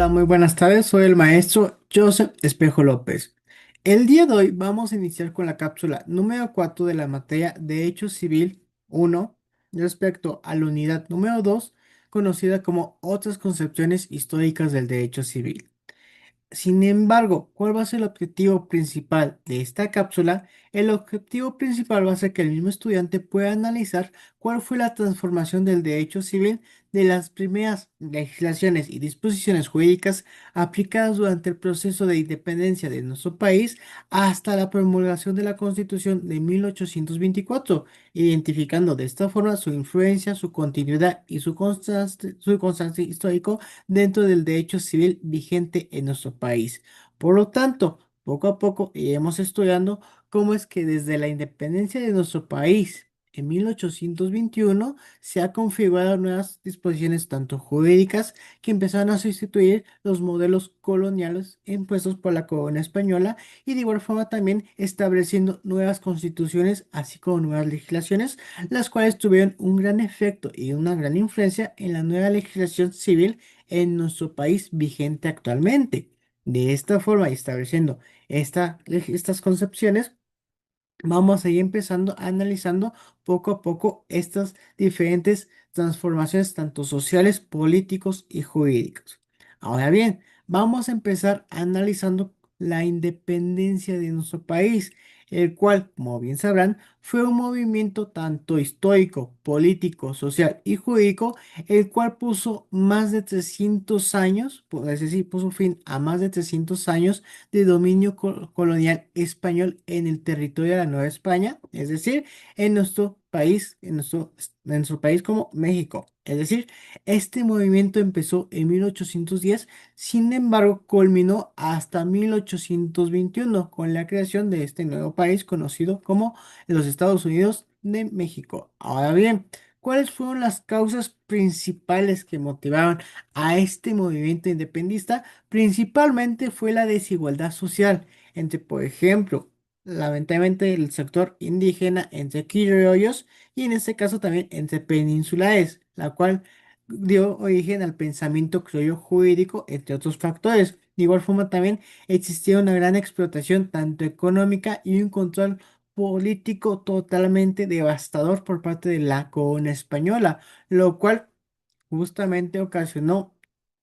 Muy buenas tardes. Soy el maestro Joseph Espejo López. El día de hoy vamos a iniciar con la cápsula número 4 de la materia Derecho Civil 1 respecto a la unidad número 2, conocida como Otras concepciones históricas del derecho civil. Sin embargo, ¿cuál va a ser el objetivo principal de esta cápsula? El objetivo principal va a ser que el mismo estudiante pueda analizar cuál fue la transformación del derecho civil de las primeras legislaciones y disposiciones jurídicas aplicadas durante el proceso de independencia de nuestro país hasta la promulgación de la Constitución de 1824, identificando de esta forma su influencia, su continuidad y su constante histórico dentro del derecho civil vigente en nuestro país. Por lo tanto, poco a poco iremos estudiando cómo es que desde la independencia de nuestro país en 1821 se ha configurado nuevas disposiciones tanto jurídicas que empezaron a sustituir los modelos coloniales impuestos por la corona española y de igual forma también estableciendo nuevas constituciones así como nuevas legislaciones, las cuales tuvieron un gran efecto y una gran influencia en la nueva legislación civil en nuestro país vigente actualmente. De esta forma, y estableciendo estas concepciones, vamos a ir empezando analizando poco a poco estas diferentes transformaciones, tanto sociales, políticos y jurídicos. Ahora bien, vamos a empezar analizando la independencia de nuestro país, el cual, como bien sabrán, fue un movimiento tanto histórico, político, social y jurídico, el cual puso más de 300 años, es decir, puso fin a más de 300 años de dominio colonial español en el territorio de la Nueva España, es decir, en nuestro país, en nuestro país como México. Es decir, este movimiento empezó en 1810, sin embargo, culminó hasta 1821 con la creación de este nuevo país conocido como los Estados Unidos de México. Ahora bien, ¿cuáles fueron las causas principales que motivaron a este movimiento independentista? Principalmente fue la desigualdad social entre, por ejemplo, lamentablemente el sector indígena entre criollos y en este caso también entre peninsulares, la cual dio origen al pensamiento criollo jurídico, entre otros factores. De igual forma también existía una gran explotación tanto económica y un control político totalmente devastador por parte de la corona española, lo cual justamente ocasionó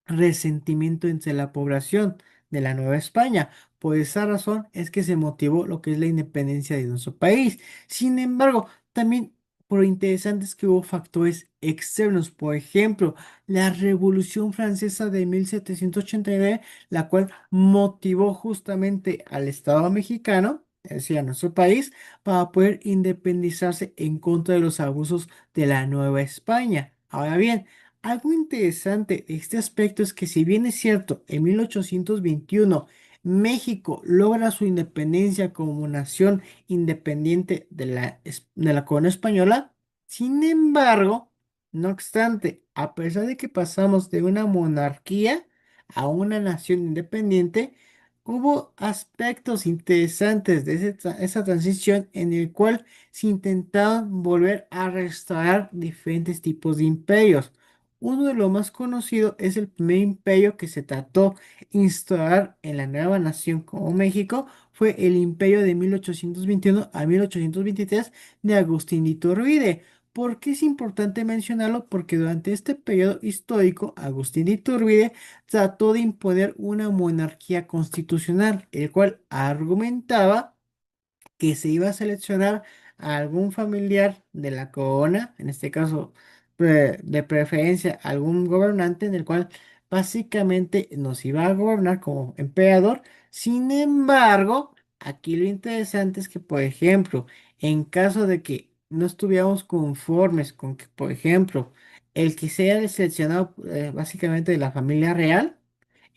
resentimiento entre la población de la Nueva España. Por esa razón es que se motivó lo que es la independencia de nuestro país. Sin embargo, también por interesantes que hubo factores externos, por ejemplo, la Revolución Francesa de 1789, la cual motivó justamente al Estado mexicano, es decir, a nuestro país, para poder independizarse en contra de los abusos de la Nueva España. Ahora bien, algo interesante de este aspecto es que si bien es cierto, en 1821 México logra su independencia como nación independiente de la corona española, sin embargo, no obstante, a pesar de que pasamos de una monarquía a una nación independiente, hubo aspectos interesantes de esa transición en el cual se intentaron volver a restaurar diferentes tipos de imperios. Uno de los más conocidos es el primer imperio que se trató de instaurar en la nueva nación como México, fue el imperio de 1821 a 1823 de Agustín de Iturbide. ¿Por qué es importante mencionarlo? Porque durante este periodo histórico, Agustín de Iturbide trató de imponer una monarquía constitucional, el cual argumentaba que se iba a seleccionar a algún familiar de la corona, en este caso de preferencia algún gobernante en el cual básicamente nos iba a gobernar como emperador. Sin embargo, aquí lo interesante es que, por ejemplo, en caso de que no estuviéramos conformes con que, por ejemplo, el que sea seleccionado básicamente de la familia real,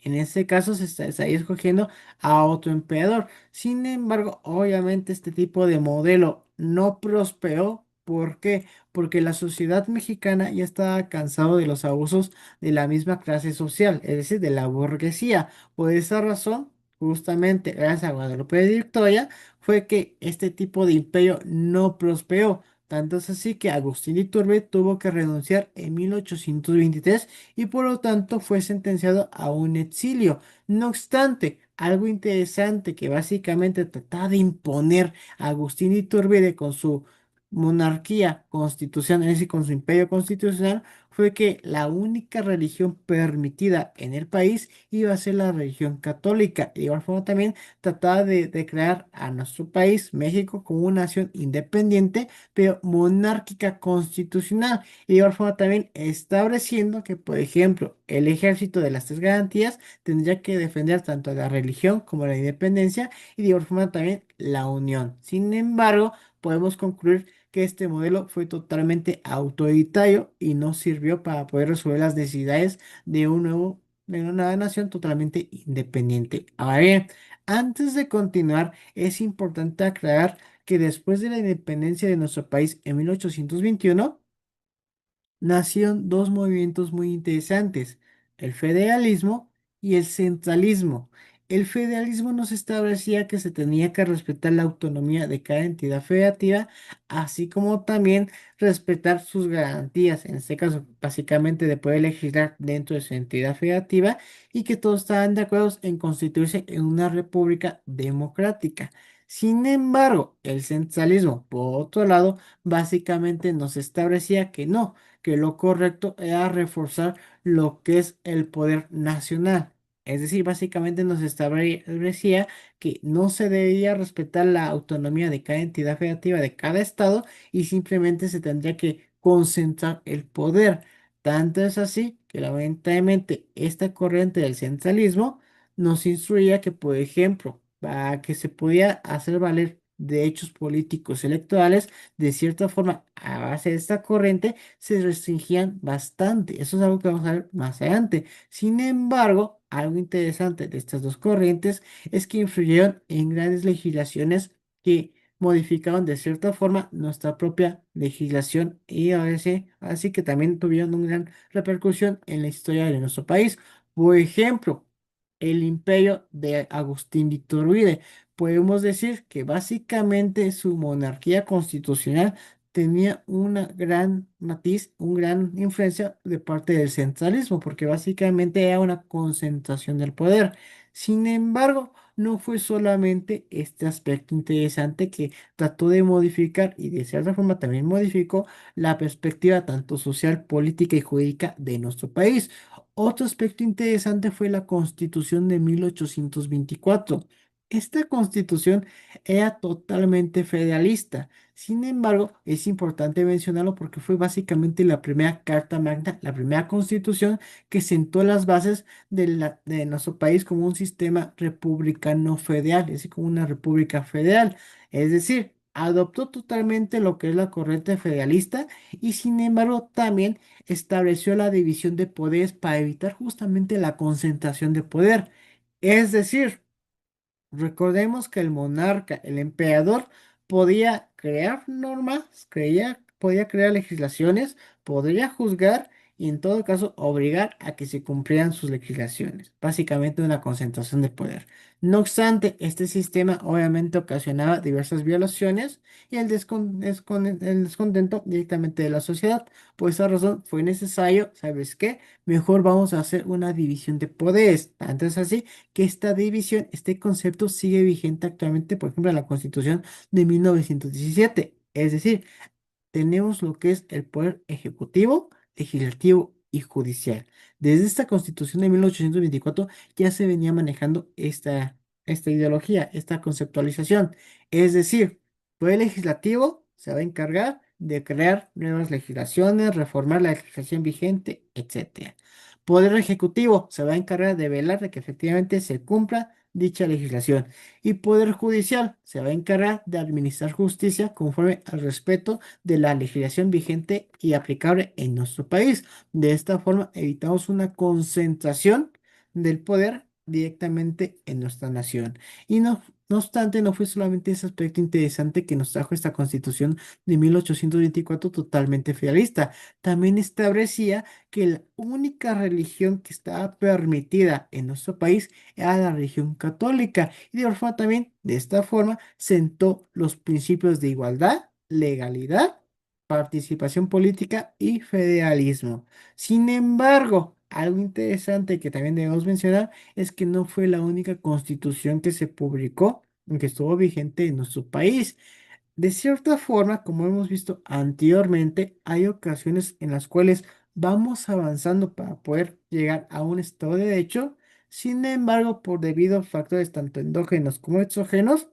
en este caso estaría escogiendo a otro emperador. Sin embargo, obviamente este tipo de modelo no prosperó. ¿Por qué? Porque la sociedad mexicana ya estaba cansado de los abusos de la misma clase social, es decir, de la burguesía. Por esa razón, justamente gracias a Guadalupe de Victoria, fue que este tipo de imperio no prosperó. Tanto es así que Agustín de Iturbide tuvo que renunciar en 1823 y por lo tanto fue sentenciado a un exilio. No obstante, algo interesante que básicamente trataba de imponer a Agustín de Iturbide con su monarquía constitucional, es decir, con su imperio constitucional, fue que la única religión permitida en el país iba a ser la religión católica. De igual forma también trataba de crear a nuestro país, México, como una nación independiente, pero monárquica constitucional. Y de igual forma también estableciendo que, por ejemplo, el ejército de las tres garantías tendría que defender tanto la religión como la independencia y de igual forma también la unión. Sin embargo, podemos concluir que este modelo fue totalmente autoritario y no sirvió para poder resolver las necesidades de una nueva nación totalmente independiente. Ahora bien, antes de continuar, es importante aclarar que después de la independencia de nuestro país en 1821, nacieron dos movimientos muy interesantes, el federalismo y el centralismo. El federalismo nos establecía que se tenía que respetar la autonomía de cada entidad federativa, así como también respetar sus garantías, en este caso básicamente de poder legislar dentro de su entidad federativa y que todos estaban de acuerdo en constituirse en una república democrática. Sin embargo, el centralismo, por otro lado, básicamente nos establecía que lo correcto era reforzar lo que es el poder nacional. Es decir, básicamente nos establecía que no se debía respetar la autonomía de cada entidad federativa de cada estado y simplemente se tendría que concentrar el poder. Tanto es así que lamentablemente esta corriente del centralismo nos instruía que, por ejemplo, para que se pudiera hacer valer derechos políticos electorales, de cierta forma, a base de esta corriente, se restringían bastante. Eso es algo que vamos a ver más adelante. Sin embargo, algo interesante de estas dos corrientes es que influyeron en grandes legislaciones que modificaban de cierta forma nuestra propia legislación y a veces así que también tuvieron una gran repercusión en la historia de nuestro país. Por ejemplo, el imperio de Agustín de Iturbide. Podemos decir que básicamente su monarquía constitucional tenía una gran matiz, una gran influencia de parte del centralismo, porque básicamente era una concentración del poder. Sin embargo, no fue solamente este aspecto interesante que trató de modificar y de cierta forma también modificó la perspectiva tanto social, política y jurídica de nuestro país. Otro aspecto interesante fue la Constitución de 1824. Esta constitución era totalmente federalista. Sin embargo, es importante mencionarlo porque fue básicamente la primera Carta Magna, la primera constitución que sentó las bases de nuestro país como un sistema republicano federal, es decir, como una república federal. Es decir, adoptó totalmente lo que es la corriente federalista y sin embargo también estableció la división de poderes para evitar justamente la concentración de poder. Es decir, recordemos que el monarca, el emperador, podía crear normas, podía crear legislaciones, podría juzgar y en todo caso obligar a que se cumplieran sus legislaciones. Básicamente una concentración de poder. No obstante, este sistema obviamente ocasionaba diversas violaciones y el descontento directamente de la sociedad. Por esa razón fue necesario, ¿sabes qué? Mejor vamos a hacer una división de poderes. Tanto es así que esta división, este concepto sigue vigente actualmente, por ejemplo, en la Constitución de 1917. Es decir, tenemos lo que es el poder ejecutivo, legislativo y judicial. Desde esta Constitución de 1824 ya se venía manejando esta ideología, esta conceptualización. Es decir, el poder legislativo se va a encargar de crear nuevas legislaciones, reformar la legislación vigente, etcétera. Poder ejecutivo se va a encargar de velar de que efectivamente se cumpla dicha legislación. Y Poder Judicial se va a encargar de administrar justicia conforme al respeto de la legislación vigente y aplicable en nuestro país. De esta forma evitamos una concentración del poder directamente en nuestra nación. Y no obstante, no fue solamente ese aspecto interesante que nos trajo esta Constitución de 1824 totalmente federalista. También establecía que la única religión que estaba permitida en nuestro país era la religión católica. Y de igual forma también, de esta forma, sentó los principios de igualdad, legalidad participación política y federalismo. Sin embargo, algo interesante que también debemos mencionar es que no fue la única constitución que se publicó, que estuvo vigente en nuestro país. De cierta forma, como hemos visto anteriormente, hay ocasiones en las cuales vamos avanzando para poder llegar a un estado de derecho. Sin embargo, por debido a factores tanto endógenos como exógenos,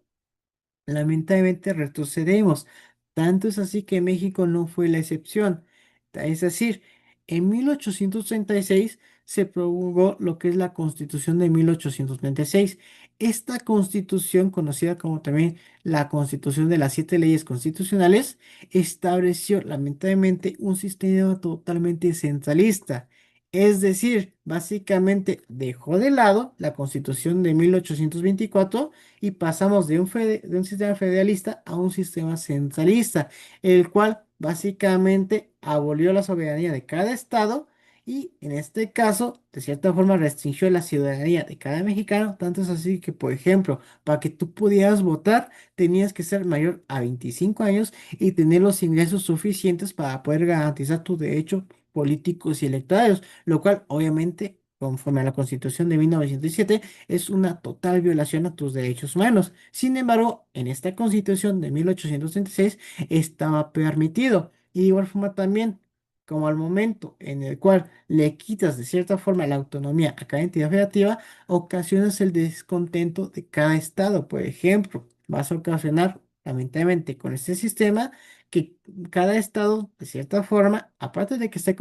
lamentablemente retrocedemos. Tanto es así que México no fue la excepción. Es decir, en 1836 se promulgó lo que es la Constitución de 1836. Esta constitución, conocida como también la Constitución de las Siete Leyes Constitucionales, estableció lamentablemente un sistema totalmente centralista. Es decir, básicamente dejó de lado la Constitución de 1824 y pasamos de un sistema federalista a un sistema centralista, el cual básicamente abolió la soberanía de cada estado y en este caso, de cierta forma, restringió la ciudadanía de cada mexicano. Tanto es así que, por ejemplo, para que tú pudieras votar, tenías que ser mayor a 25 años y tener los ingresos suficientes para poder garantizar tus derechos políticos y electorales, lo cual obviamente, conforme a la Constitución de 1907, es una total violación a tus derechos humanos. Sin embargo, en esta Constitución de 1836 estaba permitido. Y de igual forma también, como al momento en el cual le quitas de cierta forma la autonomía a cada entidad federativa, ocasionas el descontento de cada estado. Por ejemplo, vas a ocasionar, lamentablemente, con este sistema que cada estado, de cierta forma, aparte de que esté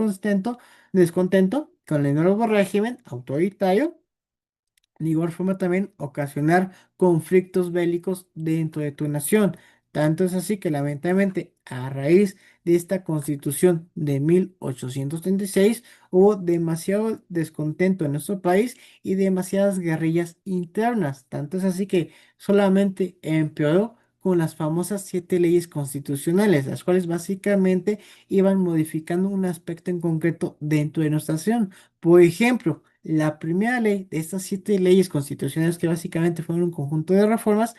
descontento con el nuevo régimen autoritario, de igual forma también ocasionar conflictos bélicos dentro de tu nación. Tanto es así que lamentablemente a raíz de esta constitución de 1836 hubo demasiado descontento en nuestro país y demasiadas guerrillas internas. Tanto es así que solamente empeoró con las famosas siete leyes constitucionales, las cuales básicamente iban modificando un aspecto en concreto dentro de nuestra nación. Por ejemplo, la primera ley de estas siete leyes constitucionales, que básicamente fueron un conjunto de reformas,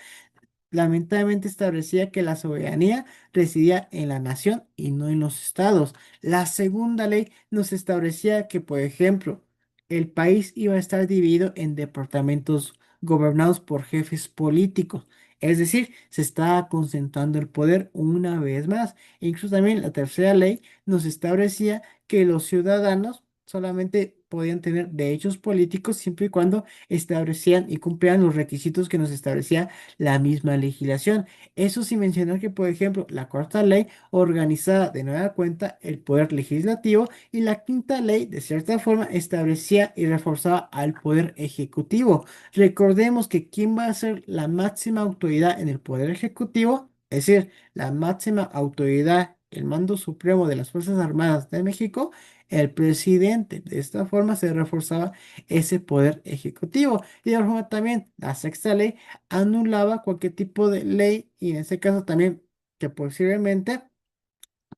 lamentablemente establecía que la soberanía residía en la nación y no en los estados. La segunda ley nos establecía que, por ejemplo, el país iba a estar dividido en departamentos gobernados por jefes políticos. Es decir, se estaba concentrando el poder una vez más. Incluso también la tercera ley nos establecía que los ciudadanos solamente podían tener derechos políticos siempre y cuando establecían y cumplían los requisitos que nos establecía la misma legislación. Eso sin mencionar que, por ejemplo, la cuarta ley organizaba de nueva cuenta el poder legislativo y la quinta ley, de cierta forma, establecía y reforzaba al poder ejecutivo. Recordemos que quién va a ser la máxima autoridad en el poder ejecutivo, es decir, la máxima autoridad, el mando supremo de las Fuerzas Armadas de México, el presidente. De esta forma se reforzaba ese poder ejecutivo. Y de igual forma también la sexta ley anulaba cualquier tipo de ley y en este caso también que posiblemente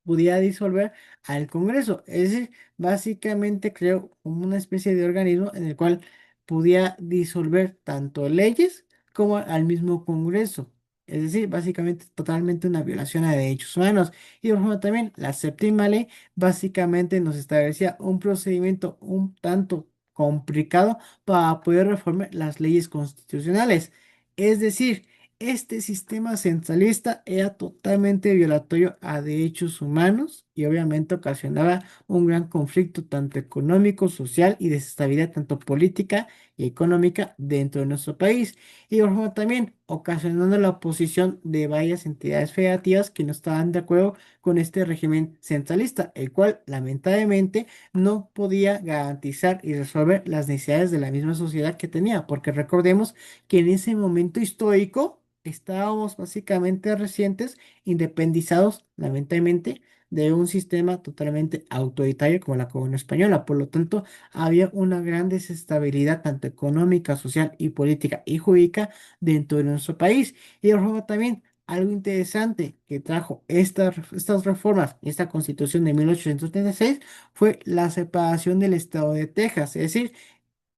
pudiera disolver al Congreso. Es decir, básicamente creó como una especie de organismo en el cual pudiera disolver tanto leyes como al mismo Congreso. Es decir, básicamente totalmente una violación a derechos humanos. Y por ejemplo, también la séptima ley básicamente nos establecía un procedimiento un tanto complicado para poder reformar las leyes constitucionales. Es decir, este sistema centralista era totalmente violatorio a derechos humanos y obviamente ocasionaba un gran conflicto tanto económico, social y desestabilidad tanto política y económica dentro de nuestro país. Y por ejemplo, también ocasionando la oposición de varias entidades federativas que no estaban de acuerdo con este régimen centralista, el cual lamentablemente no podía garantizar y resolver las necesidades de la misma sociedad que tenía, porque recordemos que en ese momento histórico estábamos básicamente recientes, independizados, lamentablemente, de un sistema totalmente autoritario como la corona española. Por lo tanto, había una gran desestabilidad tanto económica, social y política y jurídica dentro de nuestro país. Y luego también algo interesante que trajo estas reformas, esta constitución de 1836, fue la separación del estado de Texas. Es decir,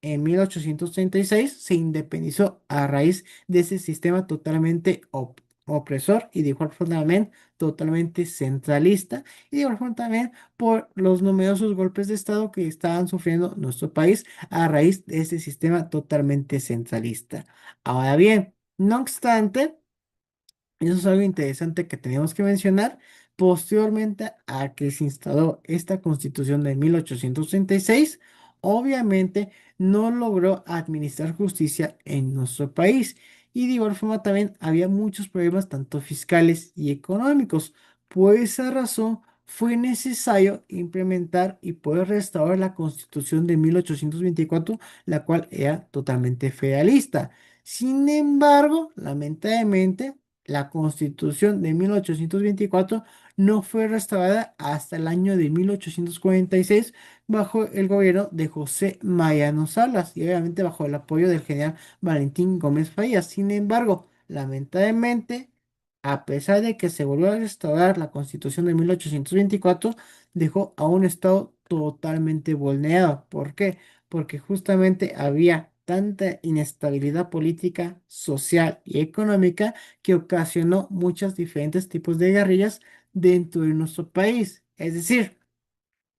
en 1836 se independizó a raíz de ese sistema totalmente opresor y de igual forma también totalmente centralista y de igual forma también por los numerosos golpes de Estado que estaban sufriendo nuestro país a raíz de este sistema totalmente centralista. Ahora bien, no obstante, eso es algo interesante que tenemos que mencionar. Posteriormente a que se instaló esta constitución de 1836, obviamente no logró administrar justicia en nuestro país. Y de igual forma también había muchos problemas tanto fiscales y económicos. Por esa razón fue necesario implementar y poder restaurar la constitución de 1824, la cual era totalmente federalista. Sin embargo, lamentablemente, la Constitución de 1824 no fue restaurada hasta el año de 1846 bajo el gobierno de José Mariano Salas y obviamente bajo el apoyo del general Valentín Gómez Farías. Sin embargo, lamentablemente, a pesar de que se volvió a restaurar la Constitución de 1824, dejó a un Estado totalmente vulnerado. ¿Por qué? Porque justamente había tanta inestabilidad política, social y económica que ocasionó muchos diferentes tipos de guerrillas dentro de nuestro país. Es decir,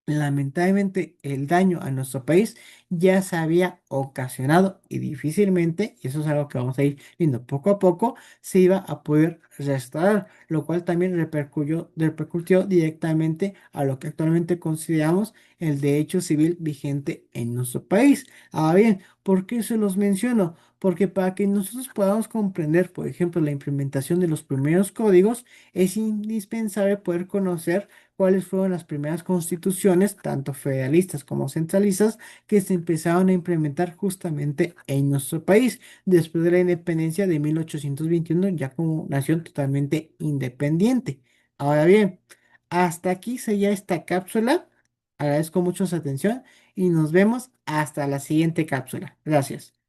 lamentablemente, el daño a nuestro país ya se había ocasionado y difícilmente, y eso es algo que vamos a ir viendo poco a poco, se iba a poder restaurar, lo cual también repercutió directamente a lo que actualmente consideramos el derecho civil vigente en nuestro país. Ahora bien, ¿por qué se los menciono? Porque para que nosotros podamos comprender, por ejemplo, la implementación de los primeros códigos, es indispensable poder conocer cuáles fueron las primeras constituciones, tanto federalistas como centralistas, que se empezaron a implementar justamente en nuestro país después de la independencia de 1821, ya como nación totalmente independiente. Ahora bien, hasta aquí sería esta cápsula. Agradezco mucho su atención y nos vemos hasta la siguiente cápsula. Gracias.